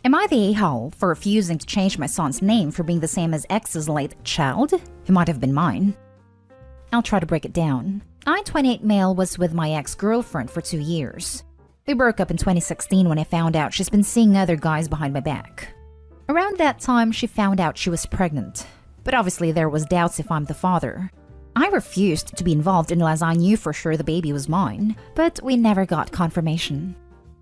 Am I the a-hole for refusing to change my son's name for being the same as X's late child, who might have been mine? I'll try to break it down. I, 28 male, was with my ex-girlfriend for 2 years. We broke up in 2016 when I found out she's been seeing other guys behind my back. Around that time, she found out she was pregnant, but obviously there was doubts if I'm the father. I refused to be involved unless I knew for sure the baby was mine, but we never got confirmation.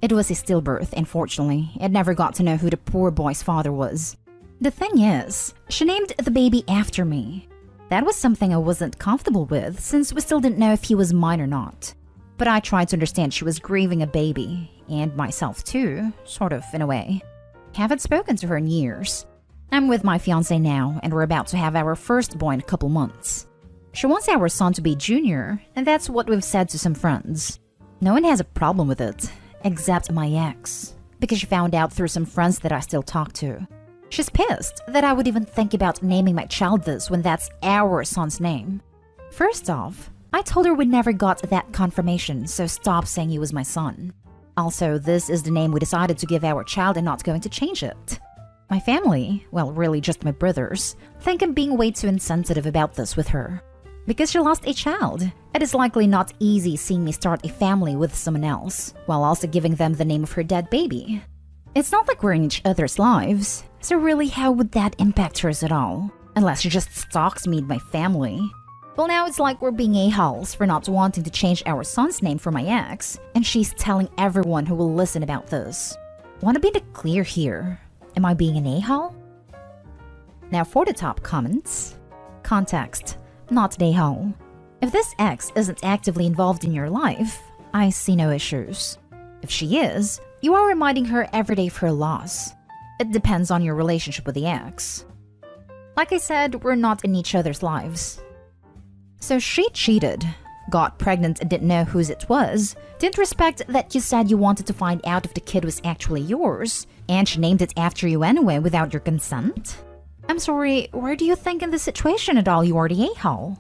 It was a stillbirth, and fortunately, I never got to know who the poor boy's father was. The thing is, she named the baby after me. That was something I wasn't comfortable with, since we still didn't know if he was mine or not. But I tried to understand she was grieving a baby, and myself too, sort of, in a way. Haven't spoken to her in years. I'm with my fiancé now, and we're about to have our first boy in a couple months. She wants our son to be junior, and that's what we've said to some friends. No one has a problem with it, except my ex, because she found out through some friends that I still talk to. She's pissed that I would even think about naming my child this when that's our son's name. First off, I told her we never got that confirmation, so stop saying he was my son. Also, this is the name we decided to give our child and not going to change it. My family, well, really just my brothers, think I'm being way too insensitive about this with her. Because she lost a child, it is likely not easy seeing me start a family with someone else, while also giving them the name of her dead baby. It's not like we're in each other's lives, so really how would that impact hers at all? Unless she just stalks me and my family. Well, now it's like we're being a-holes for not wanting to change our son's name for my ex, and she's telling everyone who will listen about this. Want to be clear here, am I being an a-hole? Now for the top comments. Context. Not an a-hole. If this ex isn't actively involved in your life, I see no issues. If she is, you are reminding her every day of her loss. It depends on your relationship with the ex. Like I said, we're not in each other's lives. So she cheated, got pregnant and didn't know whose it was, didn't respect that you said you wanted to find out if the kid was actually yours, and she named it after you anyway without your consent? I'm sorry, where do you think in this situation at all you are the a-hole?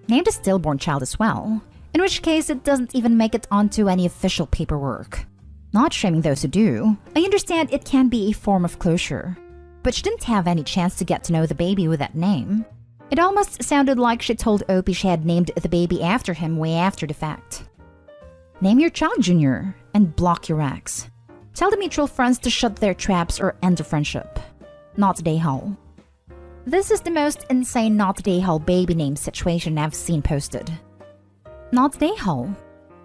Named a stillborn child as well, in which case it doesn't even make it onto any official paperwork. Not shaming those who do, I understand it can be a form of closure. But she didn't have any chance to get to know the baby with that name. It almost sounded like she told Opie she had named the baby after him way after the fact. Name your child Junior, and block your ex. Tell the mutual friends to shut their traps or end the friendship. Not the a-hole. This is the most insane not the a-hole baby name situation I've seen posted. Not the a-hole.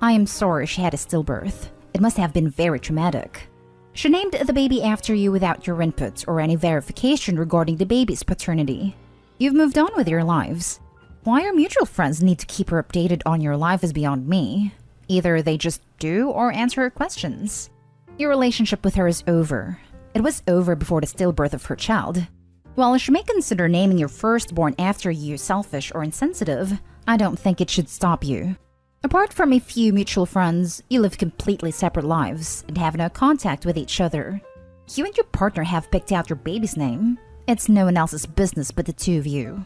I am sorry she had a stillbirth. It must have been very traumatic. She named the baby after you without your input or any verification regarding the baby's paternity. You've moved on with your lives. Why your mutual friends need to keep her updated on your life is beyond me. Either they just do or answer her questions. Your relationship with her is over. It was over before the stillbirth of her child. While she may consider naming your firstborn after you selfish or insensitive, I don't think it should stop you. Apart from a few mutual friends, you live completely separate lives and have no contact with each other. You and your partner have picked out your baby's name. It's no one else's business but the two of you.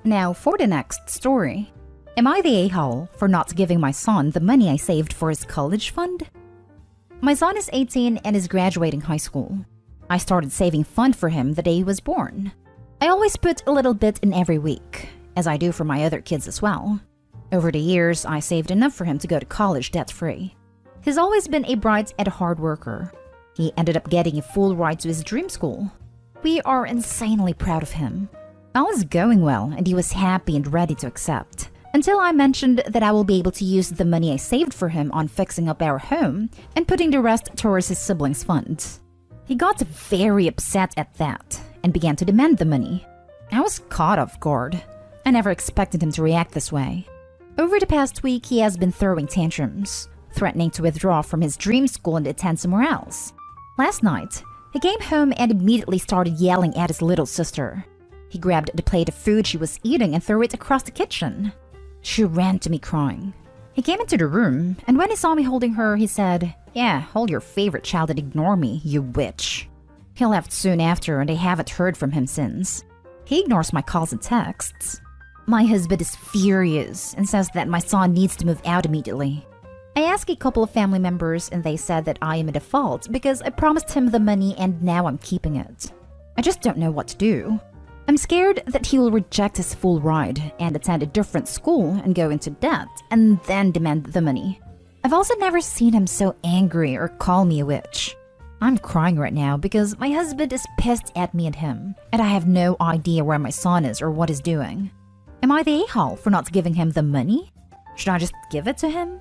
Now for the next story. Am I the a-hole for not giving my son the money I saved for his college fund? My son is 18 and is graduating high school. I started saving fund for him the day he was born. I always put a little bit in every week, as I do for my other kids as well. Over the years, I saved enough for him to go to college debt-free. He's always been a bright and hard worker. He ended up getting a full ride to his dream school. We are insanely proud of him. All was going well and he was happy and ready to accept. Until I mentioned that I will be able to use the money I saved for him on fixing up our home and putting the rest towards his siblings' funds. He got very upset at that and began to demand the money. I was caught off guard. I never expected him to react this way. Over the past week, he has been throwing tantrums, threatening to withdraw from his dream school and attend somewhere else. Last night, he came home and immediately started yelling at his little sister. He grabbed the plate of food she was eating and threw it across the kitchen. She ran to me crying. He came into the room, and when he saw me holding her, he said, "Yeah, hold your favorite child and ignore me, you witch." He left soon after and I haven't heard from him since. He ignores my calls and texts. My husband is furious and says that my son needs to move out immediately. I asked a couple of family members and they said that I am in default because I promised him the money and now I'm keeping it. I just don't know what to do. I'm scared that he will reject his full ride and attend a different school and go into debt and then demand the money. I've also never seen him so angry or call me a witch. I'm crying right now because my husband is pissed at me and him, and I have no idea where my son is or what he's doing. Am I the a-hole for not giving him the money? Should I just give it to him?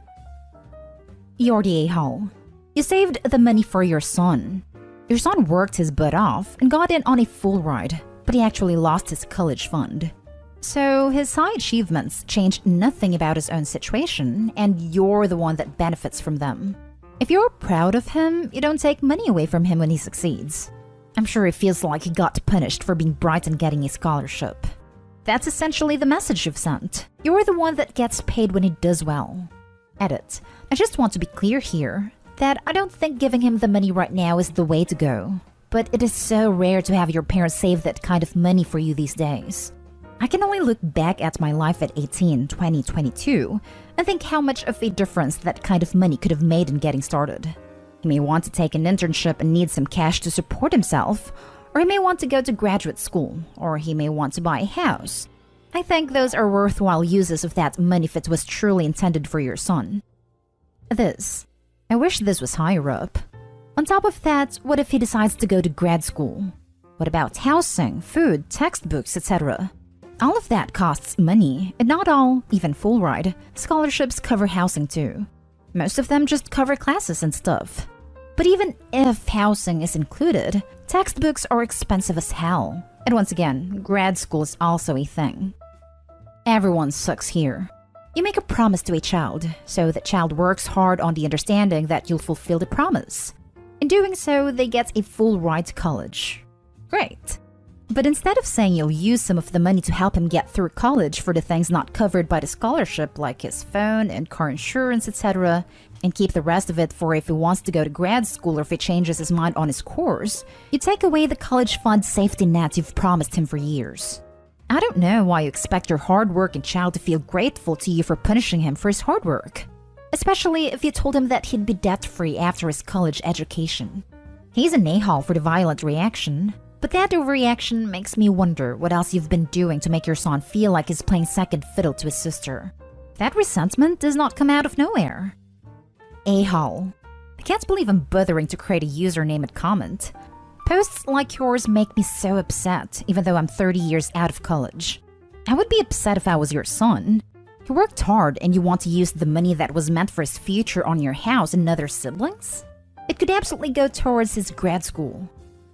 You're the a-hole. You saved the money for your son. Your son worked his butt off and got in on a full ride, but he actually lost his college fund. So his high achievements changed nothing about his own situation, and you're the one that benefits from them. If you're proud of him, you don't take money away from him when he succeeds. I'm sure he feels like he got punished for being bright and getting a scholarship. That's essentially the message you've sent. You're the one that gets paid when he does well. Edit. I just want to be clear here that I don't think giving him the money right now is the way to go. But it is so rare to have your parents save that kind of money for you these days. I can only look back at my life at 18, 20, 22 and think how much of a difference that kind of money could have made in getting started. He may want to take an internship and need some cash to support himself, or he may want to go to graduate school, or he may want to buy a house. I think those are worthwhile uses of that money if it was truly intended for your son. I wish this was higher up. On top of that, what if he decides to go to grad school? What about housing, food, textbooks, etc.? All of that costs money, and not all, even full ride, scholarships cover housing too. Most of them just cover classes and stuff. But even if housing is included, textbooks are expensive as hell. And once again, grad school is also a thing. Everyone sucks here. You make a promise to a child, so that child works hard on the understanding that you'll fulfill the promise. In doing so, they get a full ride to college. Great. But instead of saying you'll use some of the money to help him get through college for the things not covered by the scholarship, like his phone and car insurance, etc., and keep the rest of it for if he wants to go to grad school or if he changes his mind on his course, you take away the college fund safety net you've promised him for years. I don't know why you expect your hard-working child to feel grateful to you for punishing him for his hard work, especially if you told him that he'd be debt-free after his college education. He's an a-hole for the violent reaction, but that overreaction makes me wonder what else you've been doing to make your son feel like he's playing second fiddle to his sister. That resentment does not come out of nowhere. A-hole. I can't believe I'm bothering to create a username and comment. Posts like yours make me so upset, even though I'm 30 years out of college. I would be upset if I was your son. He worked hard and you want to use the money that was meant for his future on your house and other siblings? It could absolutely go towards his grad school.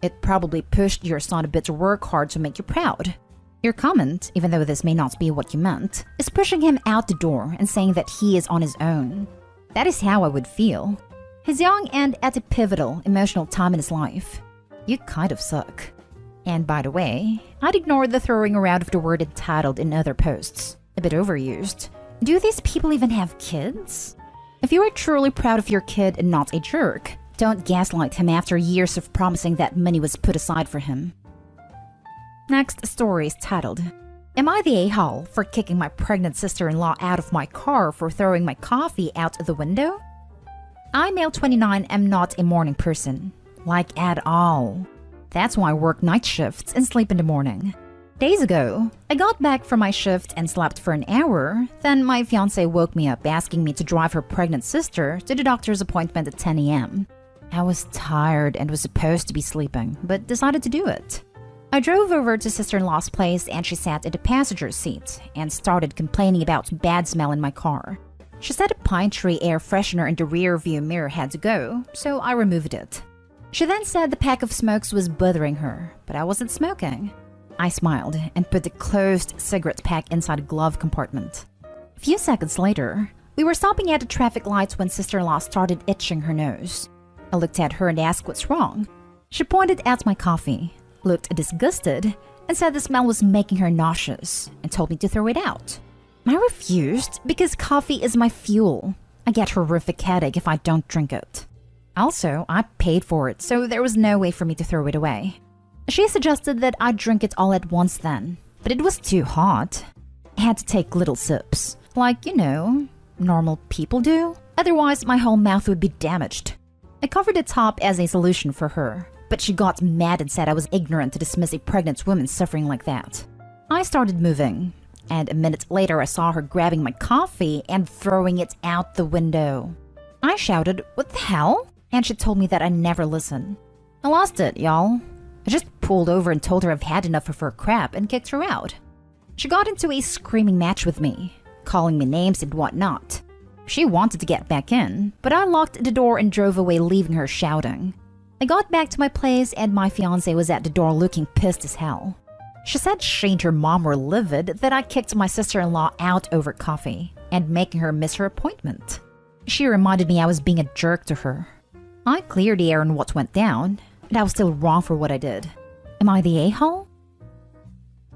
It probably pushed your son a bit to work hard to make you proud. Your comment, even though this may not be what you meant, is pushing him out the door and saying that he is on his own. That is how I would feel. He's young and at a pivotal, emotional time in his life. You kind of suck. And by the way, I'd ignore the throwing around of the word entitled in other posts. A bit overused. Do these people even have kids? If you are truly proud of your kid and not a jerk, don't gaslight him after years of promising that money was put aside for him. Next story is titled, Am I the a-hole for kicking my pregnant sister-in-law out of my car for throwing my coffee out the window? I, male 29, am not a morning person. Like at all. That's why I work night shifts and sleep in the morning. Days ago, I got back from my shift and slept for an hour, then my fiancé woke me up asking me to drive her pregnant sister to the doctor's appointment at 10 a.m. I was tired and was supposed to be sleeping, but decided to do it. I drove over to sister-in-law's place and she sat in the passenger seat and started complaining about bad smell in my car. She said a pine tree air freshener in the rear view mirror had to go, so I removed it. She then said the pack of smokes was bothering her, but I wasn't smoking. I smiled and put the closed cigarette pack inside a glove compartment. A few seconds later, we were stopping at a traffic light when sister-in-law started itching her nose. I looked at her and asked what's wrong. She pointed at my coffee, looked disgusted, and said the smell was making her nauseous, and told me to throw it out. I refused because coffee is my fuel. I get horrific headache if I don't drink it. Also, I paid for it, so there was no way for me to throw it away. She suggested that I drink it all at once then, but it was too hot. I had to take little sips, like, normal people do. Otherwise, my whole mouth would be damaged. I covered the top as a solution for her, but she got mad and said I was ignorant to dismiss a pregnant woman suffering like that. I started moving, and a minute later I saw her grabbing my coffee and throwing it out the window. I shouted, "What the hell?" And she told me that I never listen. I lost it, y'all. I just pulled over and told her I've had enough of her crap and kicked her out. She got into a screaming match with me, calling me names and whatnot. She wanted to get back in, but I locked the door and drove away, leaving her shouting. I got back to my place and my fiancé was at the door looking pissed as hell. She said she and her mom were livid that I kicked my sister-in-law out over coffee and making her miss her appointment. She reminded me I was being a jerk to her. I cleared the air on what went down, and I was still wrong for what I did. Am I the a-hole?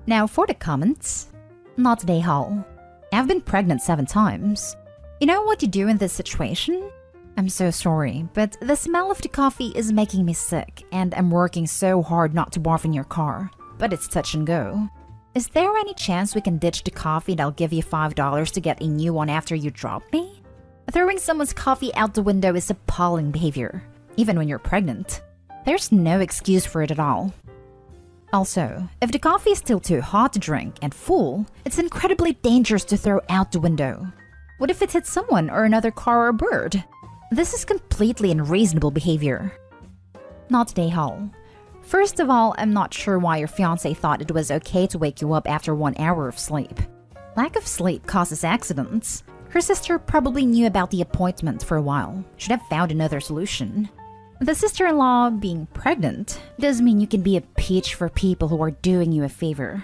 Now for the comments. Not the a-hole. I've been pregnant 7 times. You know what you do in this situation? I'm so sorry, but the smell of the coffee is making me sick, and I'm working so hard not to barf in your car. But it's touch and go. Is there any chance we can ditch the coffee and I'll give you $5 to get a new one after you drop me? Throwing someone's coffee out the window is appalling behavior, even when you're pregnant. There's no excuse for it at all. Also, if the coffee is still too hot to drink and full, it's incredibly dangerous to throw out the window. What if it hits someone or another car or bird? This is completely unreasonable behavior. Not today, Hall. First of all, I'm not sure why your fiancé thought it was okay to wake you up after 1 hour of sleep. Lack of sleep causes accidents. Her sister probably knew about the appointment for a while. Should have found another solution. The sister-in-law being pregnant does mean you can be a peach for people who are doing you a favor.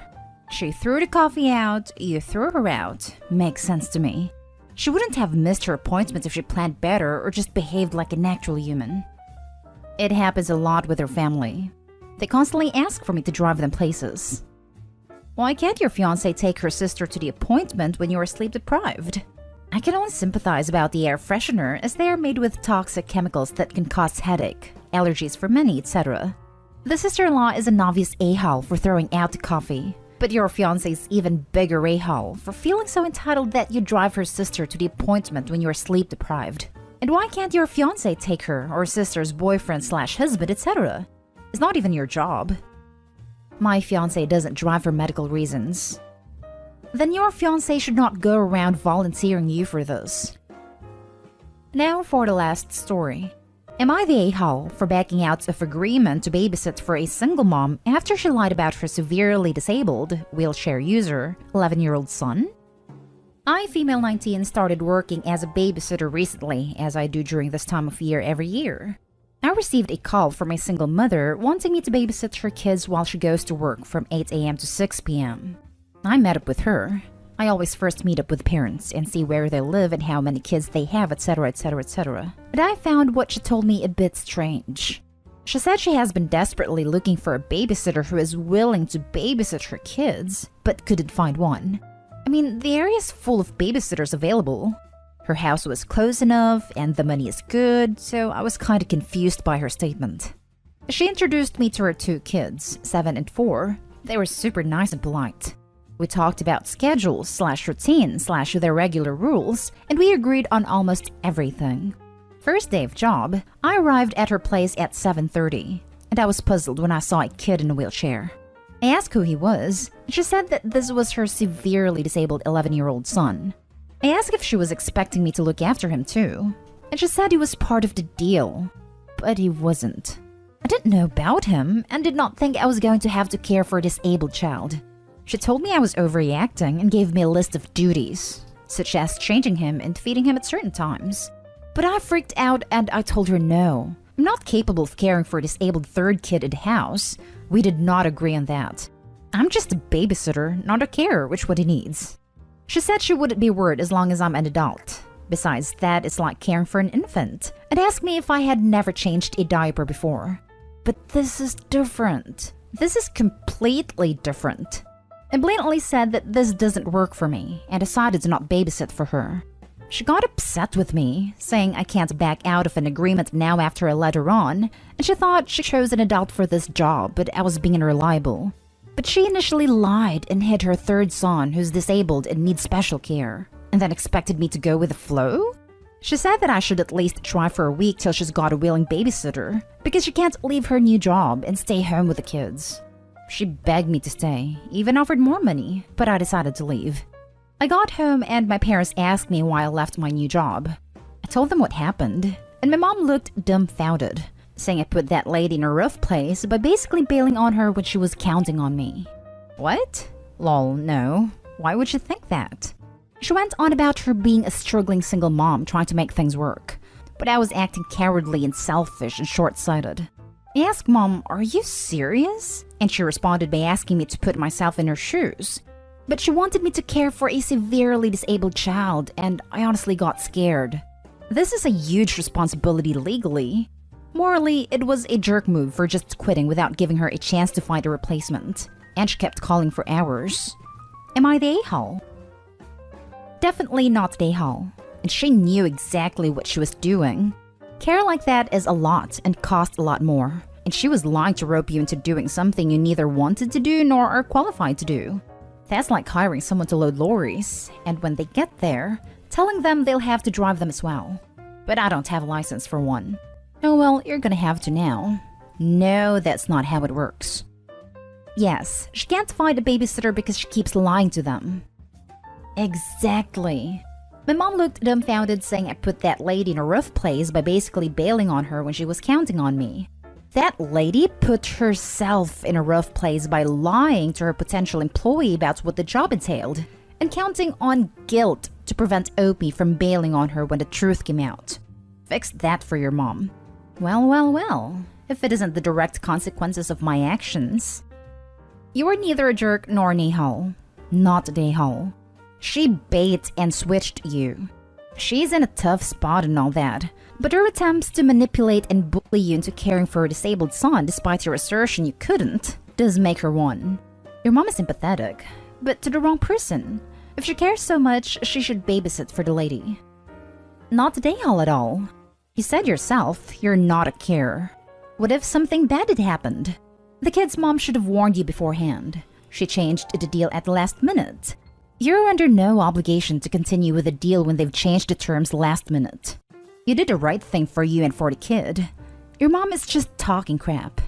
She threw the coffee out, you threw her out. Makes sense to me. She wouldn't have missed her appointment if she planned better or just behaved like a natural human. It happens a lot with her family. They constantly ask for me to drive them places. Why can't your fiancé take her sister to the appointment when you are sleep deprived? I can only sympathize about the air freshener as they are made with toxic chemicals that can cause headache, allergies for many, etc. The sister-in-law is an obvious a-hole for throwing out the coffee, but your fiancé's even bigger a-hole for feeling so entitled that you drive her sister to the appointment when you are sleep deprived. And why can't your fiancé take her or sister's boyfriend/husband, etc.? It's not even your job. My fiancé doesn't drive for medical reasons. Then your fiancé should not go around volunteering you for this. Now for the last story. Am I the a-hole for backing out of agreement to babysit for a single mom after she lied about her severely disabled, wheelchair user, 11-year-old son? I, female 19, started working as a babysitter recently, as I do during this time of year every year. I received a call from a single mother wanting me to babysit her kids while she goes to work from 8 a.m. to 6 p.m. I met up with her. I always first meet up with parents and see where they live and how many kids they have, etc, etc, etc. But I found what she told me a bit strange. She said she has been desperately looking for a babysitter who is willing to babysit her kids, but couldn't find one. I mean, the area is full of babysitters available. Her house was close enough and the money is good, so I was kind of confused by her statement. She introduced me to her 2 kids, 7 and 4. They were super nice and polite. We talked about schedules/routine/their regular rules, and we agreed on almost everything. First day of job, I arrived at her place at 7:30, and I was puzzled when I saw a kid in a wheelchair. I asked who he was, and she said that this was her severely disabled 11-year-old son. I asked if she was expecting me to look after him too, and she said he was part of the deal, but he wasn't. I didn't know about him and did not think I was going to have to care for a disabled child. She told me I was overreacting and gave me a list of duties, such as changing him and feeding him at certain times. But I freaked out and I told her no. I'm not capable of caring for a disabled 3rd kid in the house. We did not agree on that. I'm just a babysitter, not a carer, which what he needs. She said she wouldn't be worried as long as I'm an adult. Besides that, it's like caring for an infant, and asked me if I had never changed a diaper before. But this is different. This is completely different. I blatantly said that this doesn't work for me and decided to not babysit for her. She got upset with me, saying I can't back out of an agreement now after I led her on, and she thought she chose an adult for this job, but I was being unreliable. But she initially lied and hid her 3rd son who's disabled and needs special care, and then expected me to go with the flow? She said that I should at least try for a week till she's got a willing babysitter because she can't leave her new job and stay home with the kids. She begged me to stay, even offered more money, but I decided to leave. I got home and my parents asked me why I left my new job. I told them what happened, and my mom looked dumbfounded, saying I put that lady in a rough place by basically bailing on her when she was counting on me. What? Lol, no. Why would she think that? She went on about her being a struggling single mom trying to make things work, but I was acting cowardly and selfish and short-sighted. I asked Mom, "Are you serious?" And she responded by asking me to put myself in her shoes. But she wanted me to care for a severely disabled child, and I honestly got scared. This is a huge responsibility legally. Morally, it was a jerk move for just quitting without giving her a chance to find a replacement, and she kept calling for hours. Am I the a-hole? Definitely not the a-hole, and she knew exactly what she was doing. Care like that is a lot and costs a lot more, and she was lying to rope you into doing something you neither wanted to do nor are qualified to do. That's like hiring someone to load lorries, and when they get there, telling them they'll have to drive them as well. But I don't have a license for one. Oh well, you're gonna have to now. No, that's not how it works. Yes, she can't find a babysitter because she keeps lying to them. Exactly. My mom looked dumbfounded, saying I put that lady in a rough place by basically bailing on her when she was counting on me. That lady put herself in a rough place by lying to her potential employee about what the job entailed and counting on guilt to prevent Opie from bailing on her when the truth came out. Fix that for your mom. Well, if it isn't the direct consequences of my actions. You are neither a jerk nor an a-hole. Not an a-hole. She bait and switched you. She's in a tough spot and all that, but her attempts to manipulate and bully you into caring for a disabled son despite your assertion you couldn't does make her one. Your mom is sympathetic, but to the wrong person. If she cares so much, she should babysit for the lady. Not the a-hole at all. You said yourself you're not a carer. What if something bad had happened? The kid's mom should have warned you beforehand. She changed the deal at the last minute. You're under no obligation to continue with the deal when they've changed the terms last minute. You did the right thing for you and for the kid. Your mom is just talking crap.